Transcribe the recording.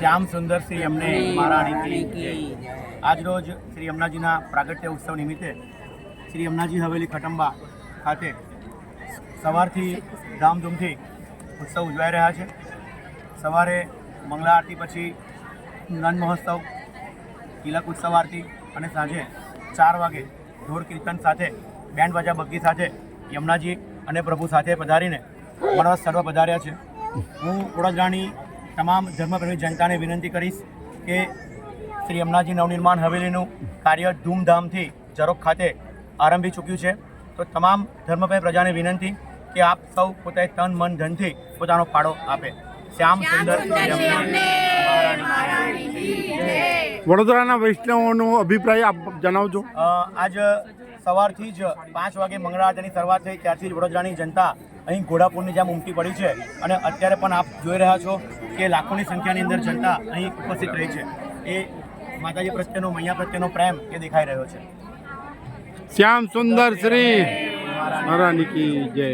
શ્યામ સુંદર શ્રી અમને મહારાણી કી આજરોજ શ્રી યમુનાજીના પ્રાગટ્ય ઉત્સવ નિમિત્તે શ્રી યમુનાજી હવેલી ખટંબા ખાતે સવારથી ધામધૂમથી ઉત્સવ ઉજવાઈ રહ્યા છે। સવારે મંગળા આરતી પછી નંદ મહોત્સવ, તિલક ઉત્સવ આરતી અને સાંજે 4 વાગે ઢોર કીર્તન સાથે બેન્ડ બાજા બગ્ગી સાથે યમુનાજી અને પ્રભુ સાથે પધારીને અમારા સર્વ પધાર્યા છે। હું વડોદરાની તમામ ધર્મપ્રેમી જનતાને વિનંતી કરીશ કે શ્રી યમુનાજી નવનિર્માણ હવેલીનું કાર્ય ધૂમધામથી ઝરોખ ખાતે આરંભી ચૂક્યું છે। તો તમામ ધર્મપ્રેમી પ્રજાને વિનંતી કે આપ સૌ પોતે તન મન ધનથી પોતાનો ફાળો આપે। શ્યામ સુંદર વડોદરાના વૈષ્ણવોનો અભિપ્રાય આપ જણાવજો। આજ સવારથી જ 5 વાગે મંગળા આરતીની શરૂઆત થઈ ત્યારથી જ વડોદરાની જનતા અહીં ઘોડાપુરની જેમ ઉમટી પડી છે અને અત્યારે પણ આપ જોઈ રહ્યા છો કે લાખોની સંખ્યાની અંદર જનતા અહીં ઉપસ્થિત રહી છે। એ માતાજી પ્રત્યેનો, મૈયા પ્રત્યેનો પ્રેમ એ દેખાઈ રહ્યો છે। શ્યામ સુંદર શ્રી મહારાણી કી જય।